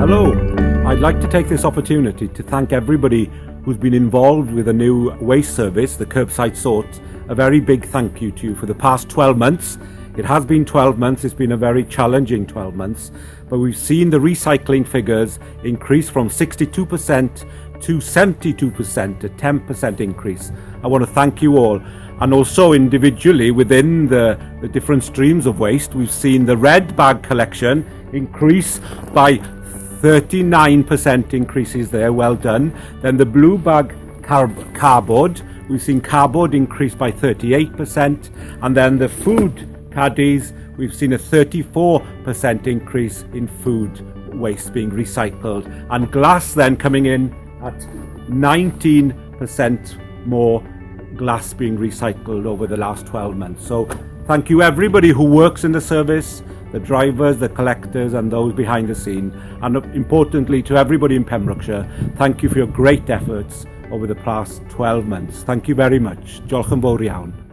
Hello, I'd like to take this opportunity to thank everybody who's been involved with the new waste service, the Kerbside sort. A very big thank you to you for the past 12 months. It has been 12 months, it's been a very challenging 12 months, but we've seen the recycling figures increase from 62% to 72%, a 10% increase. I want to thank you all. And also individually within the different streams of waste, we've seen the red bag collection increase by 39% increases there, well done. Then the blue bag cardboard, we've seen cardboard increase by 38%, and then the food caddies, we've seen a 34% increase in food waste being recycled, and glass then coming in at 19% more glass being recycled over the last 12 months. So thank you everybody who works in the service, the drivers, the collectors and those behind the scene, and importantly to everybody in Pembrokeshire, thank you for your great efforts over the past 12 months. Thank you very much. Diolch yn fawr iawn.